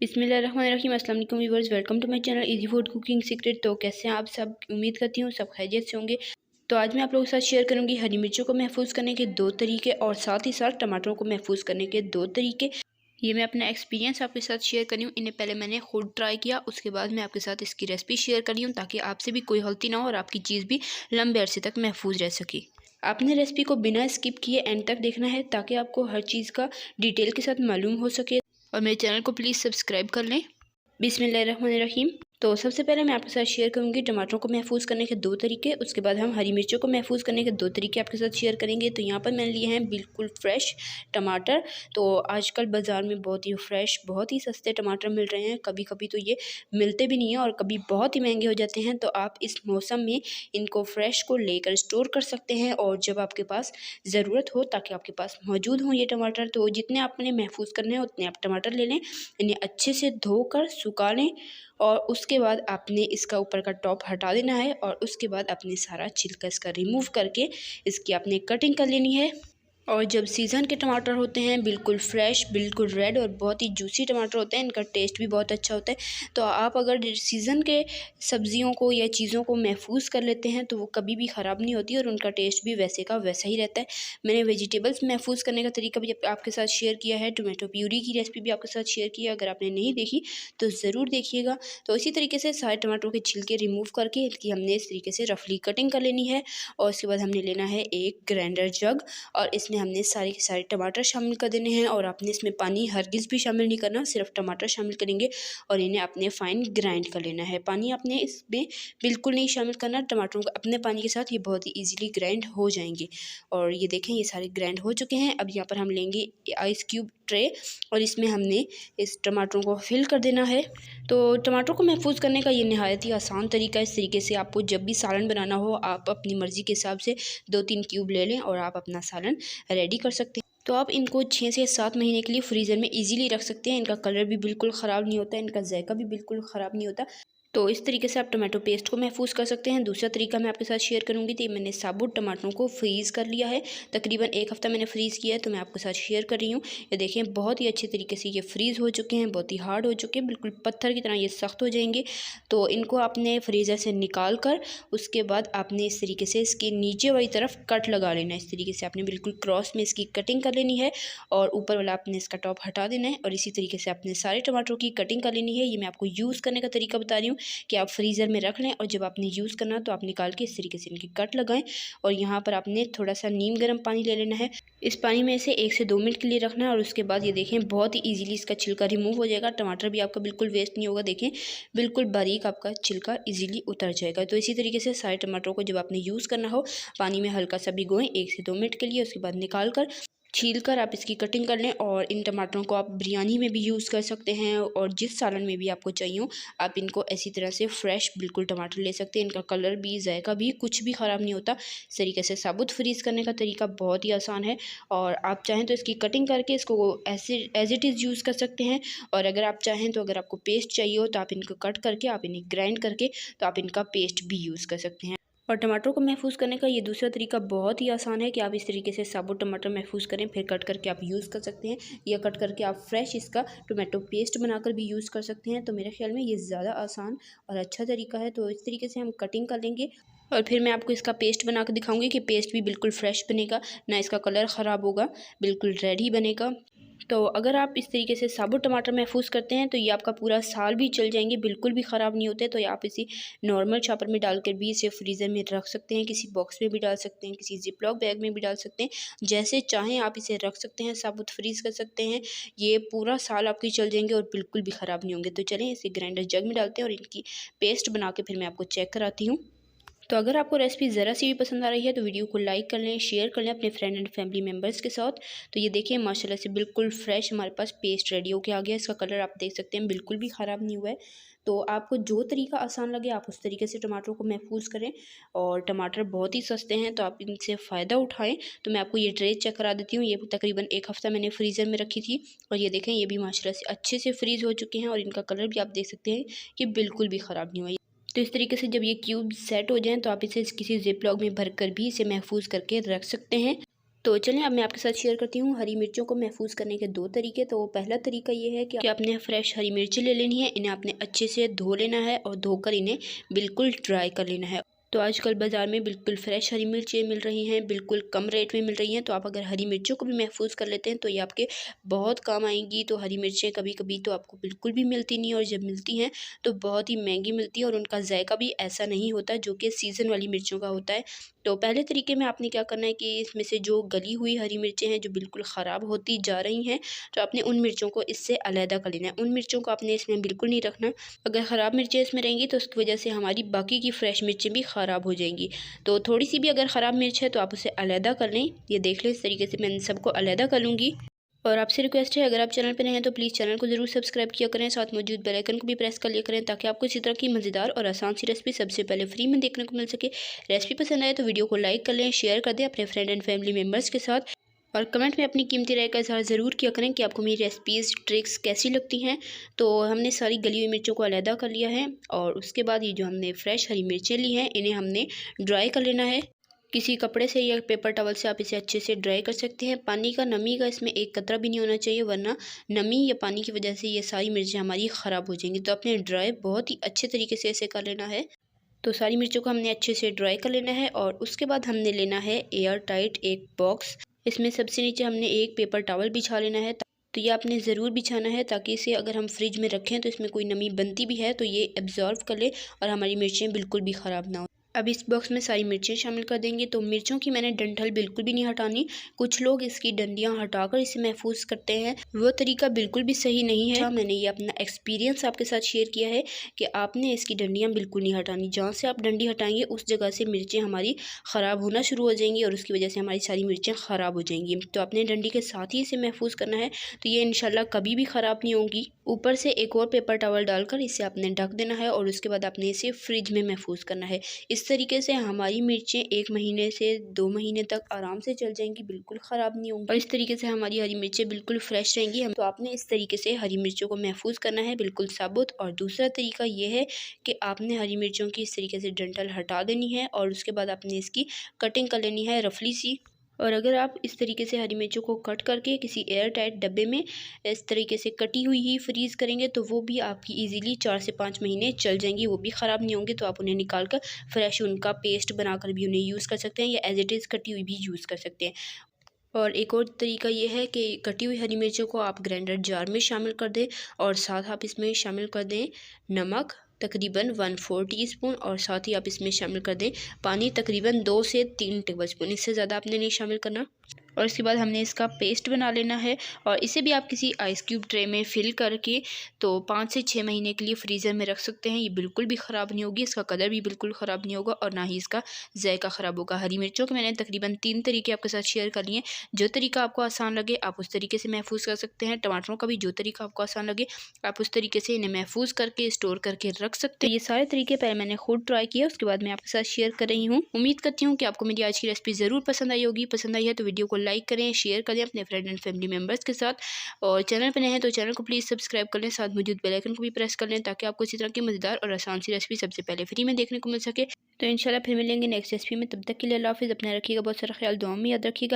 बिस्मिल्लाहिर्रहमानिर्रहीम। अस्सलाम वालेकुम viewers, welcome to my channel easy food cooking secret. तो कैसे हैं आप सब? उम्मीद करती हूँ सब खैरियत से होंगे। तो आज मैं आप लोगों के साथ शेयर करूंगी हरी मिर्चों को महफूज करने के दो तरीके और साथ ही साथ टमाटरों को महफूज करने के दो तरीके। ये मैं अपना एक्सपीरियंस आपके साथ शेयर कर रही हूँ। इन्हें पहले मैंने खुद ट्राई किया, उसके बाद मैं आपके साथ इसकी रेसिपी शेयर कर रही हूँ ताकि आपसे भी कोई गलती ना हो और आपकी चीज़ भी लंबे अरसे तक महफूज रह सके। आपने रेसिपी को बिना स्किप किए एंड तक देखना है ताकि आपको हर चीज़ का डिटेल के साथ मालूम हो सके। और मेरे चैनल को प्लीज़ सब्सक्राइब कर लें। बिस्मिल्लाहिर्रहमानिर्रहीम। तो सबसे पहले मैं आपके साथ शेयर करूंगी टमाटरों को महफूज करने के दो तरीके, उसके बाद हम हरी मिर्चों को महफूज करने के दो तरीके आपके साथ शेयर करेंगे। तो यहाँ पर मैंने लिए हैं बिल्कुल फ्रेश टमाटर। तो आजकल बाज़ार में बहुत ही फ्रेश, बहुत ही सस्ते टमाटर मिल रहे हैं। कभी कभी तो ये मिलते भी नहीं हैं और कभी बहुत ही महंगे हो जाते हैं। तो आप इस मौसम में इनको फ्रेश को लेकर स्टोर कर सकते हैं और जब आपके पास ज़रूरत हो ताकि आपके पास मौजूद हों ये टमाटर, तो जितने आपने महफूज करने हैं उतने आप टमाटर ले लें। इन्हें अच्छे से धोकर सुखा लें और उसके बाद आपने इसका ऊपर का टॉप हटा देना है और उसके बाद आपने सारा छिलका इसका रिमूव करके इसकी आपने कटिंग कर लेनी है। और जब सीज़न के टमाटर होते हैं बिल्कुल फ्रेश, बिल्कुल रेड और बहुत ही जूसी टमाटर होते हैं, इनका टेस्ट भी बहुत अच्छा होता है। तो आप अगर सीज़न के सब्जियों को या चीज़ों को महफूज कर लेते हैं तो वो कभी भी ख़राब नहीं होती और उनका टेस्ट भी वैसे का वैसा ही रहता है। मैंने वेजिटेबल्स महफूज करने का तरीका भी आपके साथ शेयर किया है, टोमेटो प्यूरी की रेसिपी भी आपके साथ शेयर की है। अगर आपने नहीं देखी तो ज़रूर देखिएगा। तो इसी तरीके से सारे टमाटरों के छिलके रिमूव करके इनकी हमने इस तरीके से रफली कटिंग कर लेनी है। और उसके बाद हमने लेना है एक ग्राइंडर जग और इसमें हमने सारे के सारे टमाटर शामिल कर देने हैं। और आपने इसमें पानी हरगिज़ भी शामिल नहीं करना, सिर्फ टमाटर शामिल करेंगे और इन्हें आपने फाइन ग्राइंड कर लेना है। पानी आपने इसमें बिल्कुल नहीं शामिल करना, टमाटरों को अपने पानी के साथ ये बहुत ही ईजिली ग्राइंड हो जाएंगे। और ये देखें ये सारे ग्राइंड हो चुके हैं। अब यहाँ पर हम लेंगे आइस क्यूब ट्रे और इसमें हमने इस टमाटरों को फिल कर देना है। तो टमाटर को महफूज करने का ये नहायत ही आसान तरीका है। इस तरीके से आपको जब भी सालन बनाना हो आप अपनी मर्ज़ी के हिसाब से 2-3 क्यूब ले लें और आप अपना सालन रेडी कर सकते हैं। तो आप इनको 6 से 7 महीने के लिए फ्रीज़र में इजीली रख सकते हैं। इनका कलर भी बिल्कुल ख़राब नहीं होता, इनका जायका भी बिल्कुल ख़राब नहीं होता। तो इस तरीके से आप टमाटो पेस्ट को महफूज कर सकते हैं। दूसरा तरीका मैं आपके साथ शेयर करूंगी। तो मैंने साबुत टमाटरों को फ्रीज़ कर लिया है, तकरीबन 1 हफ़्ता मैंने फ्रीज़ किया है, तो मैं आपके साथ शेयर कर रही हूँ। ये देखें बहुत ही अच्छे तरीके से ये फ्रीज़ हो चुके हैं, बहुत ही हार्ड हो चुके हैं, बिल्कुल पत्थर की तरह ये सख्त हो जाएंगे। तो इनको आपने फ्रीज़र से निकाल कर उसके बाद आपने इस तरीके से इसके नीचे वाली तरफ कट लगा लेना है। इस तरीके से आपने बिल्कुल क्रॉस में इसकी कटिंग कर लेनी है और ऊपर वाला आपने इसका टॉप हटा देना है। और इसी तरीके से आपने सारे टमाटरों की कटिंग कर लेनी है। ये मैं आपको यूज़ करने का तरीका बता रही हूँ कि आप फ्रीज़र में रख लें और जब आपने यूज़ करना तो आप निकाल के इस तरीके से इनकी कट लगाएं। और यहाँ पर आपने थोड़ा सा नीम गर्म पानी ले लेना है। इस पानी में से 1 से 2 मिनट के लिए रखना है और उसके बाद ये देखें बहुत ही इजीली इसका छिलका रिमूव हो जाएगा। टमाटर भी आपका बिल्कुल वेस्ट नहीं होगा। देखें बिल्कुल बारीक आपका छिलका इजीली उतर जाएगा। तो इसी तरीके से सारे टमाटरों को जब आपने यूज़ करना हो पानी में हल्का सा भिगोएं 1 से 2 मिनट के लिए। उसके बाद निकाल कर छील कर आप इसकी कटिंग कर लें। और इन टमाटरों को आप बिरयानी में भी यूज़ कर सकते हैं और जिस सालन में भी आपको चाहिए हो आप इनको ऐसी तरह से फ्रेश बिल्कुल टमाटर ले सकते हैं। इनका कलर भी, जायका भी कुछ भी ख़राब नहीं होता। इस तरीके से साबुत फ्रीज़ करने का तरीका बहुत ही आसान है और आप चाहें तो इसकी कटिंग करके इसको ऐसे एज इट इज़ यूज़ कर सकते हैं। और अगर आप चाहें तो अगर आपको पेस्ट चाहिए हो तो आप इनको कट करके आप इन्हें ग्राइंड करके तो आप इनका पेस्ट भी यूज़ कर सकते हैं। और टमाटरों को महफूज करने का ये दूसरा तरीका बहुत ही आसान है कि आप इस तरीके से साबुत टमाटर महफूज करें, फिर कट करके आप यूज़ कर सकते हैं या कट करके आप फ्रेश इसका टोमेटो पेस्ट बनाकर भी यूज़ कर सकते हैं। तो मेरे ख्याल में ये ज़्यादा आसान और अच्छा तरीका है। तो इस तरीके से हम कटिंग कर लेंगे और फिर मैं आपको इसका पेस्ट बना कर दिखाऊंगी कि पेस्ट भी बिल्कुल फ्रेश बनेगा, ना इसका कलर ख़राब होगा, बिल्कुल रेड ही बनेगा। तो अगर आप इस तरीके से साबुत टमाटर महफूज करते हैं तो ये आपका पूरा साल भी चल जाएंगे, बिल्कुल भी ख़राब नहीं होते। तो आप इसी नॉर्मल चॉपर में डालकर भी इसे फ्रीज़र में रख सकते हैं, किसी बॉक्स में भी डाल सकते हैं, किसी जिपलॉक बैग में भी डाल सकते हैं, जैसे चाहें आप इसे रख सकते हैं, साबुत फ्रीज़ कर सकते हैं। ये पूरा साल आपकी चल जाएंगे और बिल्कुल भी ख़राब नहीं होंगे। तो चलें इसे ग्राइंडर जग में डालते हैं और इनकी पेस्ट बना के फिर मैं आपको चेक कराती हूँ। तो अगर आपको रेसिपी ज़रा सी भी पसंद आ रही है तो वीडियो को लाइक कर लें, शेयर कर लें अपने फ्रेंड एंड फैमिली मेम्बर्स के साथ। तो ये देखिए माशाल्लाह से बिल्कुल फ्रेश हमारे पास पेस्ट रेडी होके आ गया। इसका कलर आप देख सकते हैं बिल्कुल भी ख़राब नहीं हुआ है। तो आपको जो तरीका आसान लगे आप उस तरीके से टमाटरों को महफूज करें। और टमाटर बहुत ही सस्ते हैं तो आप इनसे फ़ायदा उठाएं। तो मैं आपको ये ट्रे चेक करा देती हूँ। ये तकरीबन 1 हफ़्ता मैंने फ्रीज़र में रखी थी और ये देखें ये भी माशाल्लाह से अच्छे से फ्रीज़ हो चुके हैं और इनका कलर भी आप देख सकते हैं कि बिल्कुल भी ख़राब नहीं हुआ। तो इस तरीके से जब ये क्यूब सेट हो जाएं तो आप इसे किसी जिप लॉक में भरकर भी इसे महफूज करके रख सकते हैं। तो चलिए अब मैं आपके साथ शेयर करती हूँ हरी मिर्चों को महफूज करने के दो तरीके। तो पहला तरीका ये है कि आपने फ्रेश हरी मिर्ची ले लेनी है, इन्हें आपने अच्छे से धो लेना है और धोकर इन्हें बिल्कुल ड्राई कर लेना है। तो आजकल बाज़ार में बिल्कुल फ्रेश हरी मिर्चें मिल रही हैं, बिल्कुल कम रेट में मिल रही हैं। तो आप अगर हरी मिर्चों को भी महफूज कर लेते हैं तो ये आपके बहुत काम आएंगी। तो हरी मिर्चें कभी कभी तो आपको बिल्कुल भी मिलती नहीं, और जब मिलती हैं तो बहुत ही महंगी मिलती है, और उनका जायका भी ऐसा नहीं होता जो कि सीज़न वाली मिर्चों का होता है। तो पहले तरीके में आपने क्या करना है कि इसमें से जो गली हुई हरी मिर्चें हैं जो बिल्कुल ख़राब होती जा रही हैं, तो आपने उन मिर्चों को इससे अलहदा कर लेना है। उन मिर्चों को आपने इसमें बिल्कुल नहीं रखना। अगर ख़राब मिर्चें इसमें रहेंगी तो उसकी वजह से हमारी बाकी की फ्रेश मिर्चें भी ख़राब हो जाएंगी। तो थोड़ी सी भी अगर ख़राब मिर्च है तो आप उसे अलहदा कर लें। ये देख लें, इस तरीके से मैं सबको अलहदा कर लूँगी। और आपसे रिक्वेस्ट है, अगर आप चैनल पर नए हैं तो प्लीज़ चैनल को ज़रूर सब्सक्राइब किया करें, साथ मौजूद बेल आइकन को भी प्रेस कर लिया करें, ताकि आपको इसी तरह की मज़ेदार और आसान सी रेसिपी सबसे पहले फ्री में देखने को मिल सके। रेसिपी पसंद आए तो वीडियो को लाइक कर लें, शेयर कर दें अपने फ्रेंड एंड फैमिली मेम्बर्स के साथ, और कमेंट में अपनी कीमती राय का इज़हार ज़रूर किया करें कि आपको मेरी रेसिपीज़ ट्रिक्स कैसी लगती हैं। तो हमने सारी गली हुई मिर्चों को अलहदा कर लिया है, और उसके बाद ये जो हमने फ्रेश हरी मिर्चें ली हैं इन्हें हमने ड्राई कर लेना है। किसी कपड़े से या पेपर टॉवल से आप इसे अच्छे से ड्राई कर सकते हैं। पानी का, नमी का इसमें एक कतरा भी नहीं होना चाहिए, वरना नमी या पानी की वजह से ये सारी मिर्चें हमारी ख़राब हो जाएंगी। तो आपने ड्राई बहुत ही अच्छे तरीके से इसे कर लेना है। तो सारी मिर्चों को हमने अच्छे से ड्राई कर लेना है, और उसके बाद हमने लेना है एयर टाइट एक बॉक्स। इसमें सबसे नीचे हमने एक पेपर टॉवल बिछा लेना है। तो ये आपने ज़रूर बिछाना है, ताकि इसे अगर हम फ्रिज में रखें तो इसमें कोई नमी बनती भी है तो ये एब्जॉर्व कर ले और हमारी मिर्चें बिल्कुल भी ख़राब ना हो। अब इस बॉक्स में सारी मिर्चें शामिल कर देंगे। तो मिर्चों की मैंने डंठल बिल्कुल भी नहीं हटानी। कुछ लोग इसकी डंडियां हटाकर इसे महफूज करते हैं, वो तरीका बिल्कुल भी सही नहीं है। मैंने ये अपना एक्सपीरियंस आपके साथ शेयर किया है कि आपने इसकी डंडियां बिल्कुल नहीं हटानी। जहाँ से आप डंडी हटाएंगे उस जगह से मिर्चें हमारी ख़राब होना शुरू हो जाएंगी, और उसकी वजह से हमारी सारी मिर्चें ख़राब हो जाएंगी। तो आपने डंडी के साथ ही इसे महफूज करना है, तो ये इंशाल्लाह कभी भी ख़राब नहीं होगी। ऊपर से एक और पेपर टॉवल डालकर इसे आपने ढक देना है, और उसके बाद आपने इसे फ्रिज में महफूज करना है। इस तरीके से हमारी मिर्चें 1 महीने से 2 महीने तक आराम से चल जाएंगी, बिल्कुल ख़राब नहीं होंगी, और इस तरीके से हमारी हरी मिर्चें बिल्कुल फ्रेश रहेंगी। हम तो आपने इस तरीके से हरी मिर्चों को महफूज करना है, बिल्कुल साबुत। और दूसरा तरीका ये है कि आपने हरी मिर्चों की इस तरीके से डंठल हटा देनी है, और उसके बाद आपने इसकी कटिंग कर लेनी है रफली सी। और अगर आप इस तरीके से हरी मिर्चों को कट करके किसी एयर टाइट डब्बे में इस तरीके से कटी हुई ही फ्रीज़ करेंगे तो वो भी आपकी इजीली 4 से 5 महीने चल जाएंगी, वो भी ख़राब नहीं होंगे। तो आप उन्हें निकाल कर फ्रेश उनका पेस्ट बनाकर भी उन्हें यूज़ कर सकते हैं, या एज इट इज़ कटी हुई भी यूज़ कर सकते हैं। और एक और तरीका ये है कि कटी हुई हरी मिर्चों को आप ग्राइंडर जार में शामिल कर दें, और साथ आप इसमें शामिल कर दें नमक तकरीबन 1/4 टीस्पून, और साथ ही आप इसमें शामिल कर दें पानी तकरीबन 2 से 3 टेबलस्पून। इससे ज़्यादा आपने नहीं शामिल करना। और इसके बाद हमने इसका पेस्ट बना लेना है, और इसे भी आप किसी आइस क्यूब ट्रे में फिल करके तो 5 से 6 महीने के लिए फ्रीज़र में रख सकते हैं। ये बिल्कुल भी ख़राब नहीं होगी, इसका कलर भी बिल्कुल ख़राब नहीं होगा, और ना ही इसका जायका ख़राब होगा। हरी मिर्चों के मैंने तकरीबन 3 तरीके आपके साथ शेयर कर लिए। जो तरीका आपको आसान लगे आप उस तरीके से महफूज कर सकते हैं। टमाटरों का भी जो तरीका आपको आसान लगे आप उस तरीके से इन्हें महफूज करके स्टोर करके रख सकते हैं। ये सारे तरीके पहले मैंने खुद ट्राई किया, उसके बाद मैं आपके साथ शेयर कर रही हूँ। उम्मीद करती हूँ कि आपको मेरी आज की रेसिपी ज़रूर पसंद आई होगी। पसंद आई है तो वीडियो को लाइक करें, शेयर करें अपने फ्रेंड एंड फैमिली मेम्बर्स के साथ, और चैनल पर नए हैं तो चैनल को प्लीज़ सब्सक्राइब कर लें, साथ मौजूद बेल आइकन को भी प्रेस कर लें, ताकि आपको इसी तरह की मज़ेदार और आसान सी रेसिपी सबसे पहले फ्री में देखने को मिल सके। तो इंशाल्लाह फिर मिलेंगे नेक्स्ट रेसिपी में। तब तक के लिए अल्लाह हाफ़िज़। अपना रखिएगा बहुत सारा ख्याल, दुआ में याद रखिएगा।